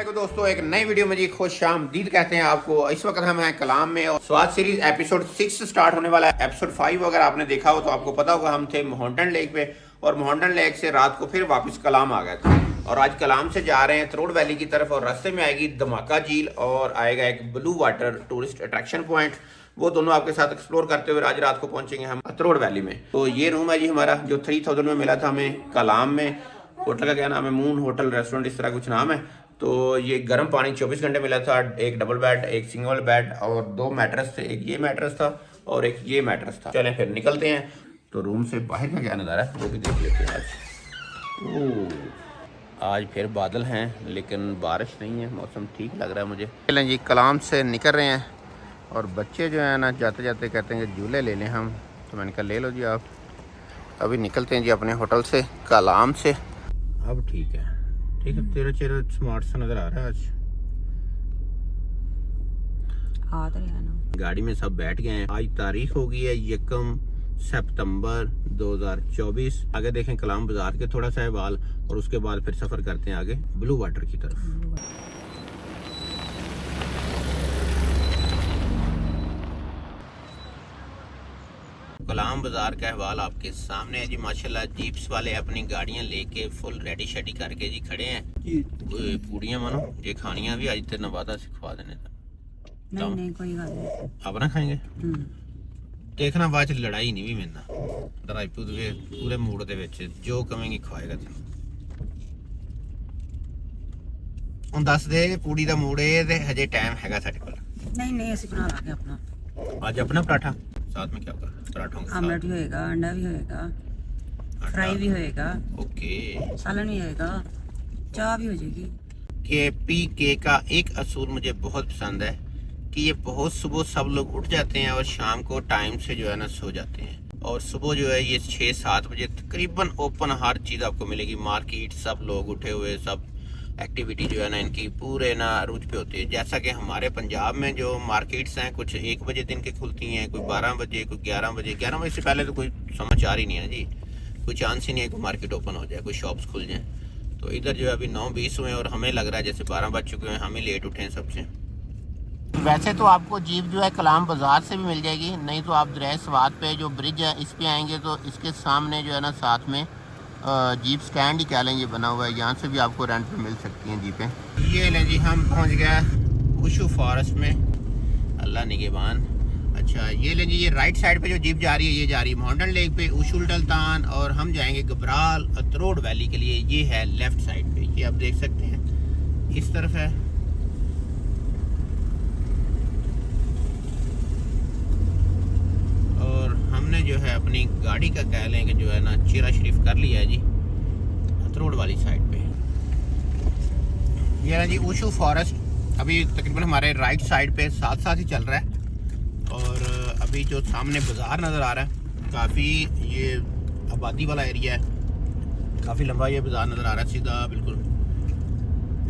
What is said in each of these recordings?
वालेकुम दोस्तों, एक नई वीडियो में जी खुश आमदीद कहते हैं आपको। इस वक्त हम हैं कलाम में और स्वाद सीरीज एपिसोड 6 स्टार्ट होने वाला है। एपिसोड 5 अगर आपने देखा हो तो आपको पता होगा हम थे मोहंडन लेक पे और मोहंडन लेक से रात को फिर वापस कलाम आ गए थे और आज कलाम से जा रहे हैं अतरोड़ वैली की तरफ और रास्ते में आएगी धमाका झील और आएगा एक blue water tourist attraction point. वो दोनों आपके साथ एक्सप्लोर करते हुए आज रात को पहुंचेंगे हम अतरोड़ वैली में। तो ये रूम है जी हमारा जो 3000 में मिला था हमें कलाम में। होटल का क्या नाम है, मून होटल रेस्टोरेंट इस तरह कुछ नाम है। तो ये गर्म पानी 24 घंटे मिला था, एक डबल बेड, एक सिंगल बेड और 2 मैट्रेस थे। एक ये मैट्रेस था और एक ये मैट्रेस था। चलें फिर निकलते हैं। तो रूम से बाहर का क्या नज़ारा है वो भी देख लेते हैं आज। आज फिर बादल हैं लेकिन बारिश नहीं है, मौसम ठीक लग रहा है मुझे। चलें जी, कलाम से निकल रहे हैं और बच्चे जो है ना जाते जाते कहते हैं कि झूले ले लें हम। तो मैंने कहा ले लो जी आप। अभी निकलते हैं जी अपने होटल से कलाम से। अब ठीक है तेरा चेहरा स्मार्ट सा नजर आ रहा है आज। तो है ना। गाड़ी में सब बैठ गए हैं। आज तारीख हो गई है 1 सितंबर 2024। आगे देखें कलाम बाजार के थोड़ा सा अहवाल और उसके बाद फिर सफर करते हैं आगे ब्लू वाटर की तरफ। कलाम बाजार का अहवाल आपके सामने है जी। माशाल्लाह जीप्स वाले अपनी गाड़ियां लेके फुल रेडी शेडी करके जी खड़े हैं। पूड़ियां मानो ये खानियां भी आज तेरे नवादा सिखवा देने नहीं कोई गल नहीं। अपना खाएंगे देखना बाद च लड़ाई नहीं भी मिलना। राजपूत वे पूरे मूड दे विच जो कवेंगी खवाएगा तेन। ਹੁਣ ਦੱਸ ਦੇ पूड़ी ਦਾ मूड है ਤੇ हजे टाइम हैगा साडे कोल। नहीं ਅਸੀਂ बना लांगे अपना। आज अपना पराठा साथ में क्या होगा? पराठों के आमलेट भी होएगा, अंडा भी होएगा, फ्राई भी होएगा, ओके, सालन भी होएगा, चाय भी हो जाएगी। KPK का एक असूल मुझे बहुत पसंद है कि ये बहुत सुबह सब लोग उठ जाते हैं और शाम को टाइम से जो है ना सो जाते हैं। और सुबह जो है ये 6-7 बजे तकरीबन ओपन हर चीज़ आपको मिलेगी। मार्केट सब लोग उठे हुए, सब एक्टिविटी जो है ना इनकी पूरे ना रूज पे होती है। जैसा कि हमारे पंजाब में जो मार्केट्स हैं कुछ 1 बजे दिन के खुलती हैं, कोई 12 बजे, कोई 11 बजे। 11 बजे से पहले तो कोई समाचार ही नहीं है जी, कोई चांस ही नहीं है कोई मार्केट ओपन हो जाए, कोई शॉप्स खुल जाएँ। तो इधर जो है अभी 9:20 हुए और हमें लग रहा है जैसे 12 बज चुके हैं, हम ही लेट उठे हैं सबसे। वैसे तो आपको जीप जो है कलाम बाजार से भी मिल जाएगी, नहीं तो आप दरिया स्वात पे जो ब्रिज है इस पे आएंगे तो इसके सामने जो है ना साथ में जीप स्टैंड ही कह लें ये बना हुआ है, यहाँ से भी आपको रेंट पे मिल सकती हैं जीपें। ये लें जी हम पहुँच गए उशू फॉरेस्ट में, अल्लाह निगहबान। अच्छा ये लें जी, ये राइट साइड पे जो जीप जा रही है ये जा रही है मोहंडन लेक पे उशुल टल्तान और हम जाएंगे घबराल अतरोड़ वैली के लिए। ये है लेफ्ट साइड पे, ये आप देख सकते हैं इस तरफ है। और हमने जो है अपनी गाड़ी का कह लें कि जो है ना चेरा शरीफ कर लिया है जी अतरोड़ वाली साइड पे। ये ना जी उशू फॉरेस्ट अभी तकरीबन हमारे राइट साइड पे साथ साथ ही चल रहा है। और अभी जो सामने बाज़ार नज़र आ रहा है काफ़ी ये आबादी वाला एरिया है, काफ़ी लंबा ये बाज़ार नज़र आ रहा है सीधा बिल्कुल।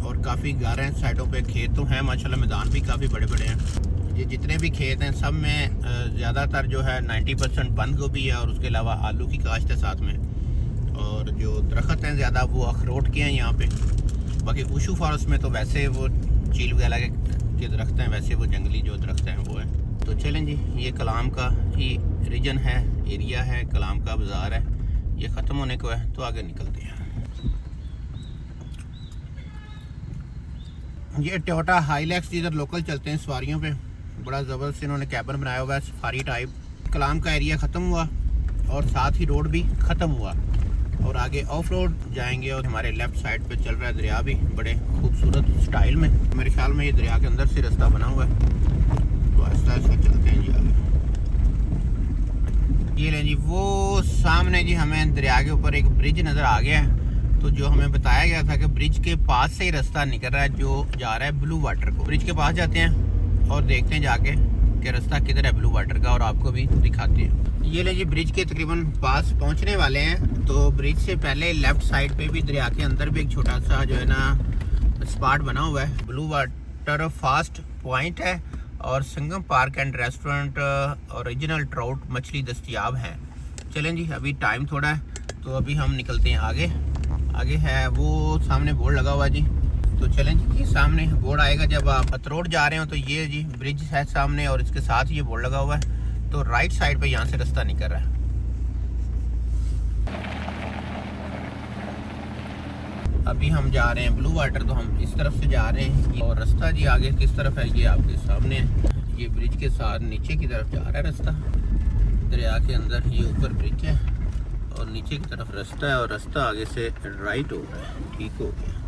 और काफ़ी घर हैं साइडों पे, खेत तो हैं माशाल्लाह, मैदान भी काफ़ी बड़े बड़े हैं। ये जितने भी खेत हैं सब में ज़्यादातर जो है 90% बंद गोभी है और उसके अलावा आलू की काश्त है साथ में। और जो दरख्त हैं ज़्यादा वो अखरोट के हैं यहाँ पे। बाकी उशू फॉरेस्ट में तो वैसे वो चील वगैरह के दरख्त हैं, वैसे वो जंगली जो दरख्त हैं वो है। तो चलें जी, ये कलाम का ही रीजन है, एरिया है, कलाम का बाज़ार है, ये ख़त्म होने को है तो आगे निकलते हैं। ये टोयोटा हाईलैक्स इधर लोकल चलते हैं सवारियों पे, बड़ा ज़बरदस्त इन्होंने कैबिन बनाया हुआ है सफारी टाइप। कलाम का एरिया ख़त्म हुआ और साथ ही रोड भी ख़त्म हुआ और आगे ऑफ रोड जाएंगे और हमारे लेफ़्ट साइड पे चल रहा है दरिया भी बड़े खूबसूरत स्टाइल में। मेरे ख्याल में ये दरिया के अंदर से रास्ता बना हुआ है, तो आहिस्ता आहिस्ता चलते हैं जी आगे। ये लें जी वो सामने जी हमें दरिया के ऊपर एक ब्रिज नज़र आ गया है। तो जो हमें बताया गया था कि ब्रिज के पास से ही रास्ता निकल रहा है जो जा रहा है ब्लू वाटर को। ब्रिज के पास जाते हैं और देखते हैं जाके कि रास्ता किधर है ब्लू वाटर का और आपको भी दिखाते हैं। ये ले जी ब्रिज के तकरीबन पास पहुंचने वाले हैं। तो ब्रिज से पहले लेफ्ट साइड पे भी दरिया के अंदर भी एक छोटा सा जो है ना स्पॉट बना हुआ है, ब्लू वाटर फास्ट पॉइंट है और Sangam park and restaurant original trout मछली दस्तयाब है। चलें जी, अभी टाइम थोड़ा है तो अभी हम निकलते हैं आगे। आगे है वो सामने बोर्ड लगा हुआ जी तो चलें जी, ये सामने बोर्ड आएगा जब आप अतरोड जा रहे हो, तो ये जी ब्रिज है सामने और इसके साथ ये बोर्ड लगा हुआ है। तो राइट साइड पे यहाँ से रास्ता निकल रहा है। अभी हम जा रहे हैं ब्लू वाटर, तो हम इस तरफ से जा रहे हैं और रास्ता जी आगे किस तरफ है ये आपके सामने है। ये ब्रिज के साथ नीचे की तरफ जा रहा है रास्ता, दरिया के अंदर। ये ऊपर ब्रिज है और नीचे की तरफ रास्ता है, और रास्ता आगे से राइट हो रहा है। ठीक हो गया।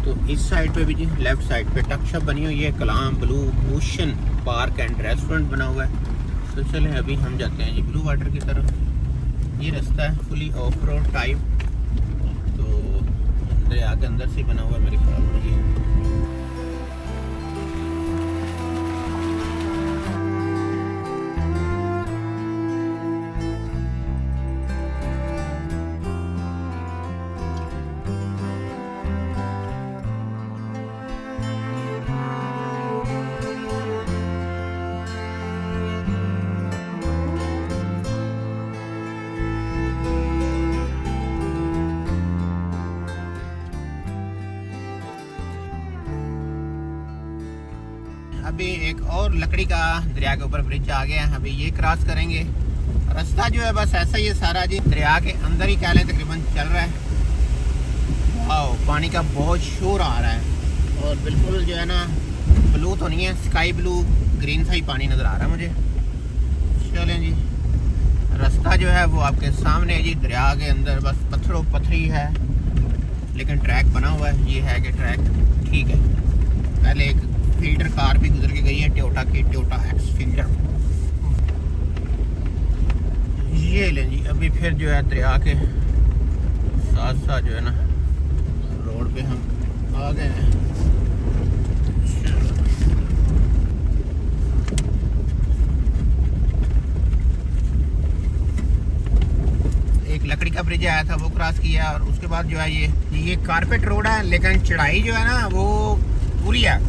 तो इस साइड पे भी जी लेफ्ट साइड पे टक शॉप बनी हुई है, Kalam blue ocean park and restaurant बना हुआ है। तो चलें अभी हम जाते हैं जी ब्लू वाटर की तरफ। ये रास्ता है फुली ऑफ रोड टाइप, तो दरिया के अंदर से बना हुआ है मेरे ख्याल में ये। अभी एक और लकड़ी का दरिया के ऊपर ब्रिज आ गया है, अभी ये क्रॉस करेंगे। रास्ता जो है बस ऐसा ही है सारा जी, दरिया के अंदर ही कह लें तकरीबन चल रहा है। वाओ, पानी का बहुत शोर आ रहा है और बिल्कुल जो है ना ब्लू तो नहीं है, स्काई ब्लू ग्रीन सा ही पानी नज़र आ रहा है मुझे। चलें जी, रास्ता जो है वो आपके सामने है जी, दरिया के अंदर बस पत्थरों पत्थरी है, लेकिन ट्रैक बना हुआ है। ये है कि ट्रैक ठीक है। पहले एक फील्डर कार भी गुजर के गई है, टोयोटा की, टोयोटा एक्स फील्डर। ये लें जी, अभी फिर जो है दरिया के साथ साथ जो है ना रोड पे हम आ गए हैं। एक लकड़ी का ब्रिज आया था, वो क्रॉस किया, और उसके बाद जो है ये कारपेट रोड है, लेकिन चढ़ाई जो है ना वो पूरी है।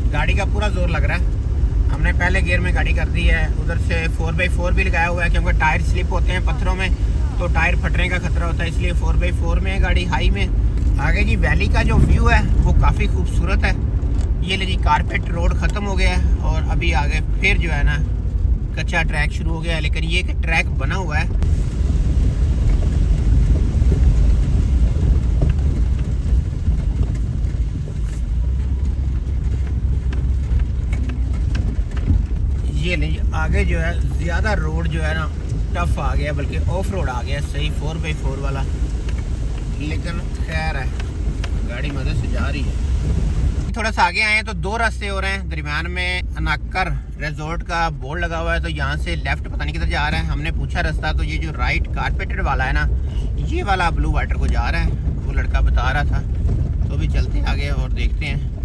गाड़ी का पूरा जोर लग रहा है। हमने पहले गियर में गाड़ी कर दी है। उधर से 4x4 भी लगाया हुआ है, क्योंकि टायर स्लिप होते हैं पत्थरों में, तो टायर फटने का खतरा होता है, इसलिए 4x4 में है गाड़ी हाई में। आगे जी वैली का जो व्यू है वो काफ़ी खूबसूरत है। ये ले जी कारपेट रोड ख़त्म हो गया है और अभी आगे फिर जो है ना कच्चा ट्रैक शुरू हो गया है, लेकिन ये ट्रैक बना हुआ है। ये नहीं, आगे जो है ज़्यादा रोड जो है ना टफ आ गया, बल्कि ऑफ रोड आ गया सही 4x4 वाला, लेकिन खैर है गाड़ी मदद से जा रही है। थोड़ा सा आगे आए हैं तो दो रास्ते हो रहे हैं, दरमियान में अनाकर रिजॉर्ट का बोर्ड लगा हुआ है, तो यहाँ से लेफ्ट पता नहीं किधर जा रहा है। हमने पूछा रास्ता, तो ये जो राइट कारपेटेड वाला है ना, ये वाला ब्लू वाटर को जा रहा है, वो लड़का बता रहा था। तो अभी चलते आगे और देखते हैं।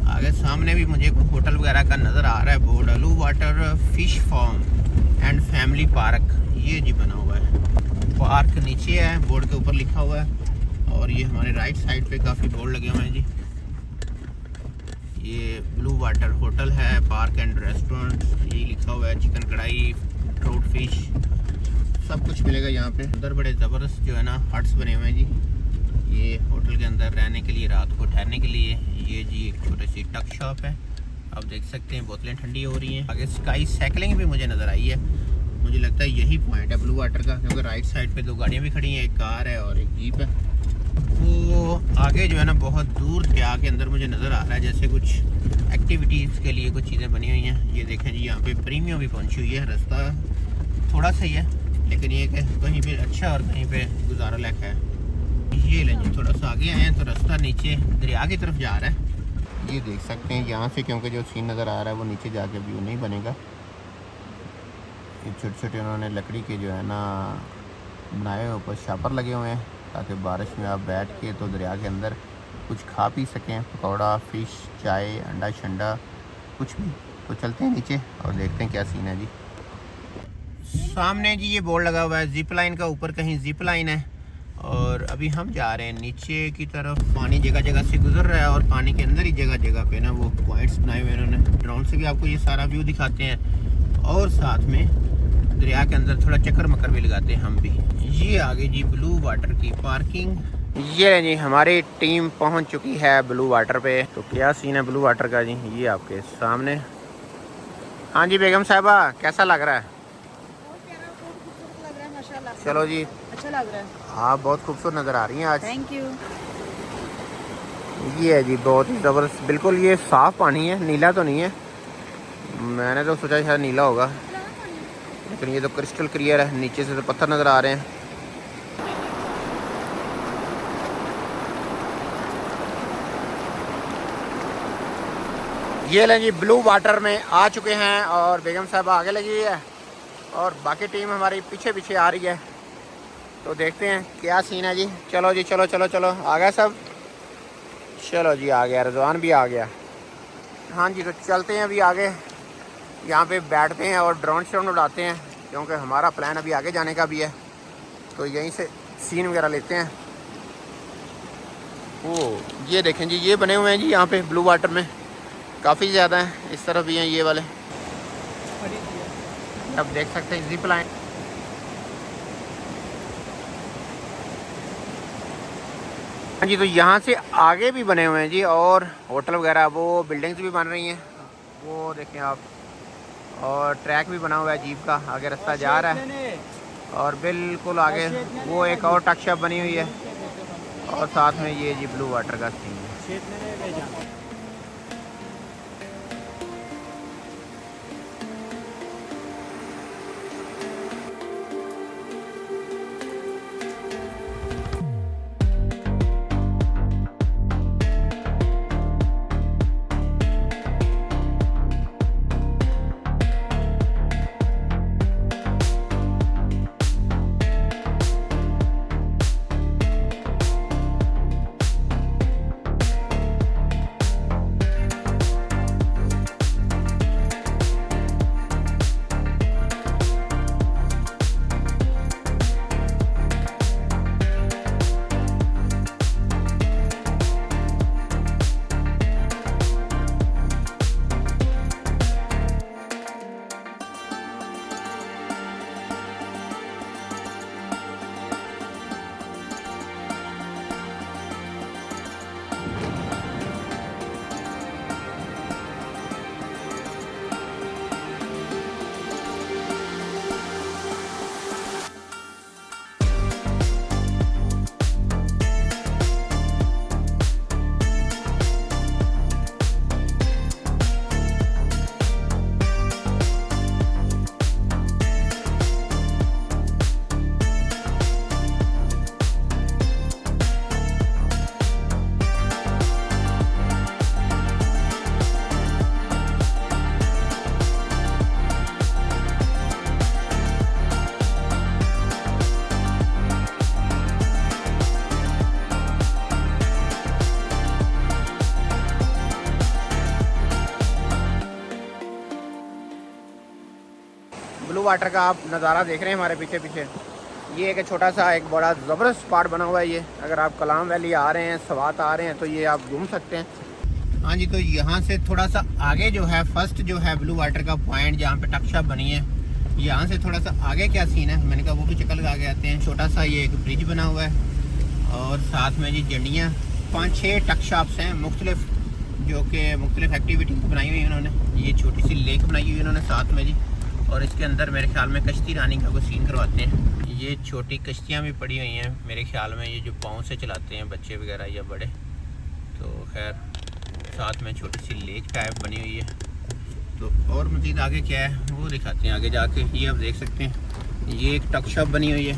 आगे सामने भी मुझे होटल वगैरह का नज़र आ रहा है board, blue water fish farm and family park, ये जी बना हुआ है। पार्क नीचे है, बोर्ड के ऊपर लिखा हुआ है, और ये हमारे राइट साइड पे काफ़ी बोर्ड लगे हुए हैं जी। ये ब्लू वाटर होटल है, पार्क एंड रेस्टोरेंट, ये लिखा हुआ है। चिकन कढ़ाई, ट्रोट फिश, सब कुछ मिलेगा यहाँ पे। अंदर बड़े ज़बरदस्त जो है ना हट्स बने हुए हैं जी, ये होटल के अंदर रहने के लिए, रात को ठहरने के लिए। ये जी एक छोटी सी टक शॉप है, आप देख सकते हैं, बोतलें ठंडी हो रही हैं। आगे स्काई साइकिलिंग भी मुझे नज़र आई है, मुझे लगता है यही पॉइंट है ब्लू वाटर का, क्योंकि राइट साइड पे दो गाड़ियाँ भी खड़ी हैं, एक कार है और एक जीप है। वो आगे जो है ना बहुत दूर दरिया के अंदर मुझे नज़र आ रहा है जैसे कुछ एक्टिविटीज़ के लिए कुछ चीज़ें बनी हुई हैं। ये देखें जी, यहाँ पे प्रीमियम भी पहुँची हुई है। रास्ता थोड़ा सही है, लेकिन ये कि कहीं पे अच्छा और कहीं पे गुजारा लायक है। ये लें जी, थोड़ा सा आगे आए हैं तो रास्ता नीचे दरिया की तरफ जा रहा है। ये देख सकते हैं यहाँ से, क्योंकि जो सीन नज़र आ रहा है वो नीचे जाके व्यू नहीं बनेगा। ये छोटे छोटे उन्होंने लकड़ी के जो है ना बनाए हुए ऊपर शापर लगे हुए हैं, ताकि बारिश में आप बैठ के तो दरिया के अंदर कुछ खा पी सकें, पकौड़ा, फ़िश, चाय, अंडा शंडा कुछ भी। तो चलते हैं नीचे और देखते हैं क्या सीन है जी। सामने जी ये बोर्ड लगा हुआ है जिप लाइन का, ऊपर कहीं जिप लाइन है, और अभी हम जा रहे हैं नीचे की तरफ। पानी जगह जगह से गुजर रहा है और पानी के अंदर ही जगह जगह पे ना वो पॉइंट्स बनाए हुए उन्होंने। ड्रोन से भी आपको ये सारा व्यू दिखाते हैं, और साथ में दरिया के अंदर थोड़ा चक्कर मक्कर भी लगाते हैं हम भी। ये आगे जी ब्लू वाटर की पार्किंग। ये जी हमारी टीम पहुंच चुकी है ब्लू वाटर पे। तो क्या सीन है ब्लू वाटर का जी, ये आपके सामने। हाँ जी बेगम साहबा, कैसा लग रहा है? लग रहा है माशाल्लाह। चलो जी, अच्छा लग रहा है। आप बहुत खूबसूरत नज़र आ रही हैं आज। Thank you. ये है जी बहुत ही ज़बरदस्त, बिल्कुल ये साफ़ पानी है, नीला तो नहीं है। मैंने तो सोचा शायद नीला होगा, लेकिन ये तो क्रिस्टल क्लियर है। नीचे से तो पत्थर नज़र आ रहे हैं। ये लें जी ब्लू वाटर में आ चुके हैं और बेगम साहब आगे लगी हुई है और बाकी टीम हमारी पीछे पीछे आ रही है। तो देखते हैं क्या सीन है जी। चलो जी, चलो चलो चलो, आ गया सब। चलो जी आ गया, रिजवान भी आ गया। हाँ जी, तो चलते हैं अभी आगे, यहाँ पे बैठते हैं और ड्रोन शॉट उड़ाते हैं, क्योंकि हमारा प्लान अभी आगे जाने का भी है। तो यहीं से सीन वगैरह लेते हैं। ओ ये देखें जी, ये बने हुए हैं जी यहाँ पे ब्लू वाटर में, काफ़ी ज़्यादा हैं। इस तरफ भी हैं ये वाले, अब देख सकते हैं जिप लाइन। हाँ जी, तो यहाँ से आगे भी बने हुए हैं जी, और होटल वगैरह, वो बिल्डिंग्स भी बन रही हैं, वो देखें आप। और ट्रैक भी बना हुआ है जीप का, आगे रास्ता जा रहा है। और बिल्कुल आगे वो एक और टक शॉप बनी हुई है, और साथ में ये जी ब्लू वाटर का सीन है। ब्लू वाटर का आप नज़ारा देख रहे हैं हमारे पीछे पीछे। ये एक छोटा सा एक बड़ा ज़बरदस्त स्पॉट बना हुआ है ये। अगर आप कलाम वैली आ रहे हैं, सवात आ रहे हैं, तो ये आप घूम सकते हैं। हाँ जी, तो यहाँ से थोड़ा सा आगे जो है फर्स्ट जो है ब्लू वाटर का पॉइंट, जहाँ पे टक शॉप बनी है, यहाँ से थोड़ा सा आगे क्या सीन है, मैंने कहा वो भी चक्कर लगा के आते हैं। छोटा सा ये एक ब्रिज बना हुआ है और साथ में जी जंडियाँ, 5-6 टक शॉप्स हैं मुख्तलिफ, जो कि मुख्तलिफ एक्टिविटी बनाई हुई है उन्होंने। ये छोटी सी लेक बनाई हुई है उन्होंने साथ में जी, और इसके अंदर मेरे ख्याल में कश्ती रानी का कोई सीन करवाते हैं। ये छोटी कश्तियाँ भी पड़ी हुई हैं मेरे ख्याल में, ये जो पाँव से चलाते हैं बच्चे वगैरह या बड़े। तो खैर साथ में छोटी सी लेक टाइप बनी हुई है। तो और मज़ीद आगे क्या है वो दिखाते हैं आगे जाके। ये आप देख सकते हैं, ये एक टक शॉप बनी हुई है,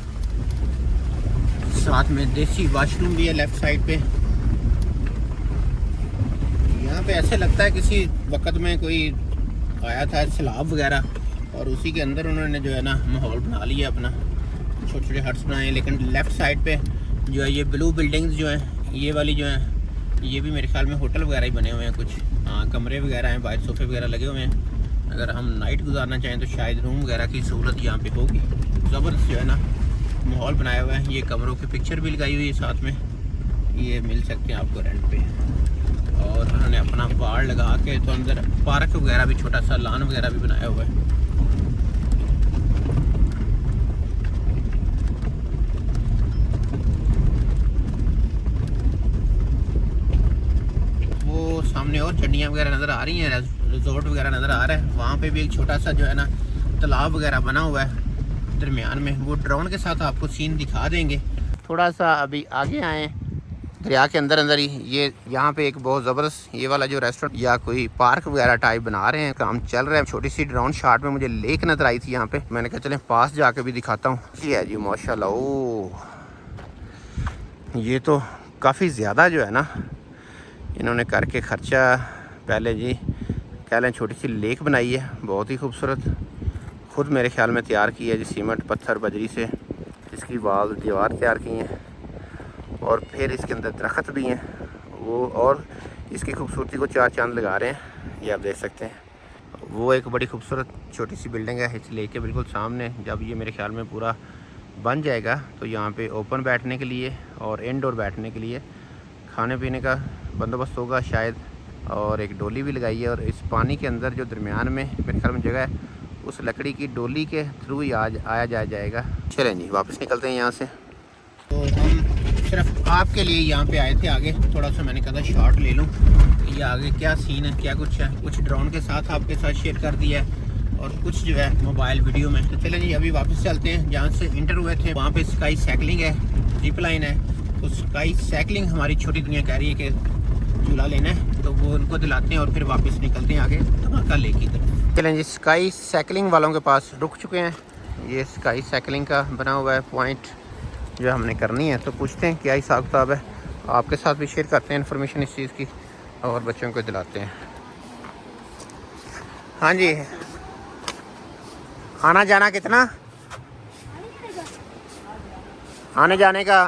साथ में देसी वाशरूम भी है लेफ़्ट साइड पे। यहाँ पे ऐसे लगता है किसी वक्त में कोई आया था सैलाब वगैरह, और उसी के अंदर उन्होंने जो है ना माहौल बना लिया अपना, छोटे छोटे हट्स बनाए। लेकिन लेफ़्ट साइड पे जो है ये ब्लू बिल्डिंग्स जो हैं, ये वाली जो हैं, ये भी मेरे ख्याल में होटल वगैरह ही बने हुए हैं कुछ। हाँ, कमरे वगैरह हैं, बाहर सोफे वगैरह लगे हुए हैं। अगर हम नाइट गुजारना चाहें तो शायद रूम वगैरह की सहूलत यहाँ पे होगी। ज़बरदस्त जो है ना माहौल बनाया हुआ है। ये कमरों की पिक्चर भी लगाई हुई है साथ में, ये मिल सकते हैं आपको रेंट पे। और उन्होंने अपना बाड़ लगा के तो अंदर पार्क वगैरह भी, छोटा सा लॉन वगैरह भी बनाया हुआ है। सामने और झंडियाँ वगैरह नज़र आ रही हैं, रिजॉर्ट वगैरह नज़र आ रहा है। वहाँ पे भी एक छोटा सा जो है ना तालाब वगैरह बना हुआ है दरमियान में, वो ड्रोन के साथ आपको सीन दिखा देंगे। थोड़ा सा अभी आगे आए दरिया के अंदर अंदर ही, ये यहाँ पे एक बहुत ज़बरदस्त ये वाला जो रेस्टोरेंट या कोई पार्क वगैरह टाइप बना रहे हैं, काम चल रहा है। छोटी सी ड्रोन शॉट में मुझे लेक नजर आई थी यहाँ पे, मैंने कहा चलें पास जाके भी दिखाता हूँ। जी है जी माशाल्लाह। ओ ये तो काफ़ी ज़्यादा जो है ना इन्होंने करके ख़र्चा पहले जी कह लें छोटी सी लेक बनाई है, बहुत ही खूबसूरत, खुद मेरे ख्याल में तैयार की है जी, सीमेंट पत्थर बजरी से इसकी वाल दीवार तैयार की हैं और फिर इसके अंदर दरख्त भी हैं वो, और इसकी खूबसूरती को चार चांद लगा रहे हैं। ये आप देख सकते हैं। वो एक बड़ी खूबसूरत छोटी सी बिल्डिंग है इस लेक के बिल्कुल सामने। जब ये मेरे ख्याल में पूरा बन जाएगा तो यहाँ पे ओपन बैठने के लिए और इनडोर बैठने के लिए खाने पीने का बंदोबस्त होगा शायद, और एक डोली भी लगाई है। और इस पानी के अंदर जो दरमियान में मेरे ख्याल में जगह है, उस लकड़ी की डोली के थ्रू ही आया जाएगा। चलें जी वापस निकलते हैं यहाँ से। तो हम सिर्फ आपके लिए यहाँ पे आए थे, आगे थोड़ा सा मैंने कहा था शॉट ले लूँ, ये आगे क्या सीन है क्या कुछ है, कुछ ड्रोन के साथ आपके साथ शेयर कर दिया है और कुछ जो है मोबाइल वीडियो में। तो चलें जी अभी वापस चलते हैं जहाँ से इंटर हुए थे। वहाँ पे स्काई साइकिलिंग है, जिप लाइन है, तो स्काई साइकिलिंग हमारी छोटी दुनिया कह रही है कि झूला लेना है, तो वो उनको दिलाते हैं और फिर वापस निकलते हैं आगे धमाका लेक की तरफ। चलें जी स्काई साइकिलिंग वालों के पास रुक चुके हैं। ये स्काई साइकिलिंग का बना हुआ है पॉइंट जो हमने करनी है, तो पूछते हैं क्या हिसाब किताब है, आपके साथ भी शेयर करते हैं इन्फॉर्मेशन इस चीज़ की और बच्चों को दिलाते हैं। हाँ जी, आना जाना कितना? आने जाने का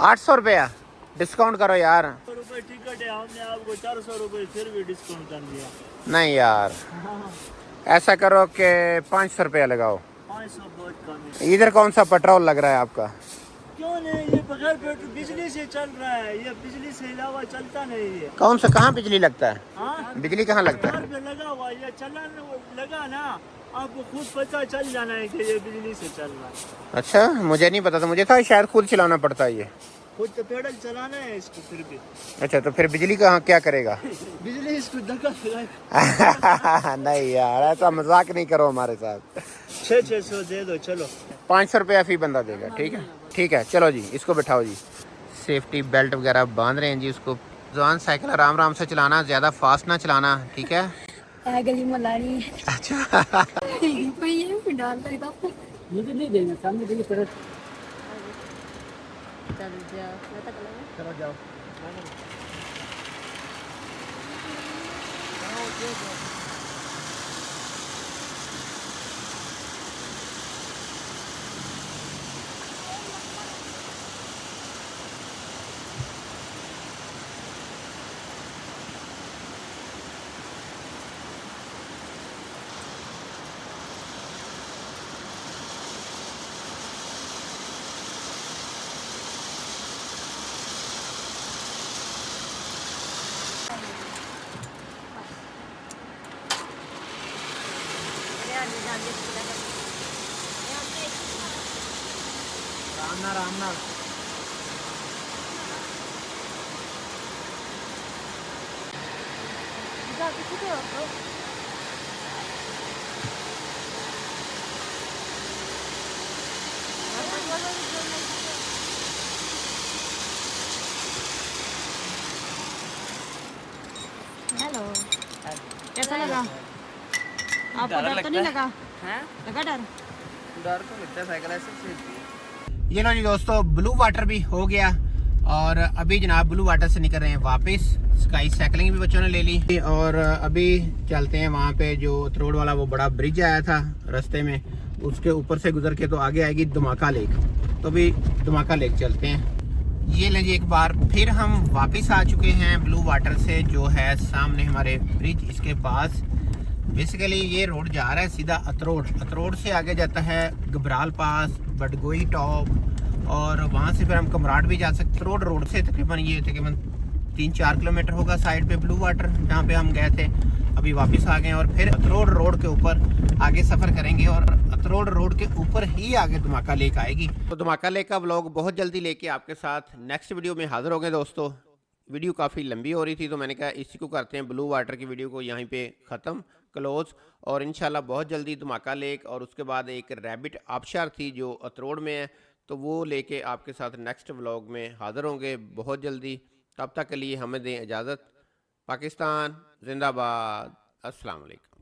800 रुपया, डिस्काउंट करो यार। रुपए टिकट है, हमने आपको 400 रुपए फिर भी डिस्काउंट कर दिया। नहीं यार ऐसा करो कि 500 रुपया लगाओ। 500 बहुत कम है। इधर कौन सा पेट्रोल लग रहा है आपका? क्यों नहीं, ये बगैर पेट्रोल बिजली से चल रहा है, ये बिजली से अलावा चलता नहीं है। कौन सा, कहाँ बिजली लगता है? हाँ बिजली कहाँ लगता है? घर पे लगा हुआ, ये चलाने लगा ना, आपको खुद पता चल जाना है कि ये बिजली से चल रहा है। अच्छा मुझे नहीं पता था, मुझे था शायद खुद चलाना पड़ता है ये। खुद तो पेडल चलाना है इसको फिर भी। अच्छा तो फिर बिजली कहाँ क्या करेगा? बिजली इसको धक्का लगाएगा। नहीं यार ऐसा मजाक नहीं करो हमारे साथ। 600 दे दो चलो। 500 रुपया फी बंदा देगा। ठीक है ठीक है चलो जी इसको बिठाओ जी। सेफ्टी बेल्ट वगैरह बांध रहे हैं जी उसको। जवान साइकिल आराम आराम से चलाना, ज़्यादा फास्ट ना चलाना, ठीक है? गली में लानी है। अच्छा मुझे नहीं देना, सामने देखिए तरह। चलो जाओ। रामना हेलो, कैसा लगा आपको? डर तो नहीं लगा? लगा डर? डर तो लगता है, साइकिल ऐसे। ये लो जी दोस्तों ब्लू वाटर भी हो गया और अभी जनाब ब्लू वाटर से निकल रहे हैं वापस। स्काई साइकिलिंग भी बच्चों ने ले ली और अभी चलते हैं वहाँ पे जो रोड वाला वो बड़ा ब्रिज आया था रास्ते में, उसके ऊपर से गुजर के तो आगे आएगी धमाका लेक। तो अभी धमाका लेक चलते हैं। ये ले जी एक बार फिर हम वापस आ चुके हैं ब्लू वाटर से, जो है सामने हमारे ब्रिज इसके पास। बेसिकली ये रोड जा रहा है सीधा अतरोड से आगे जाता है घबराल पास, बडगोई टॉप और वहाँ से फिर हम कमराट भी जा सकते। रोड से तकरीबन 3-4 किलोमीटर होगा साइड पे ब्लू वाटर जहाँ पे हम गए थे। अभी वापस आ गए और फिर अतरोड रोड के ऊपर आगे सफ़र करेंगे और अतरोड रोड के ऊपर ही आगे धमाका लेक आएगी। तो धमाका लेक का व्लॉग बहुत जल्दी लेके आपके साथ नेक्स्ट वीडियो में हाजिर होंगे दोस्तों। वीडियो काफ़ी लंबी हो रही थी, तो मैंने कहा इसी को करते हैं, ब्लू वाटर की वीडियो को यहीं पे ख़त्म क्लोज। और इंशाल्लाह बहुत जल्दी धमाका लेक और उसके बाद एक रैबिट आबशार थी जो अतरोड़ में है, तो वो लेके आपके साथ नेक्स्ट व्लॉग में हाज़िर होंगे बहुत जल्दी। तब तक के लिए हमें दें इजाज़त। पाकिस्तान जिंदाबाद। अस्सलाम वालेकुम।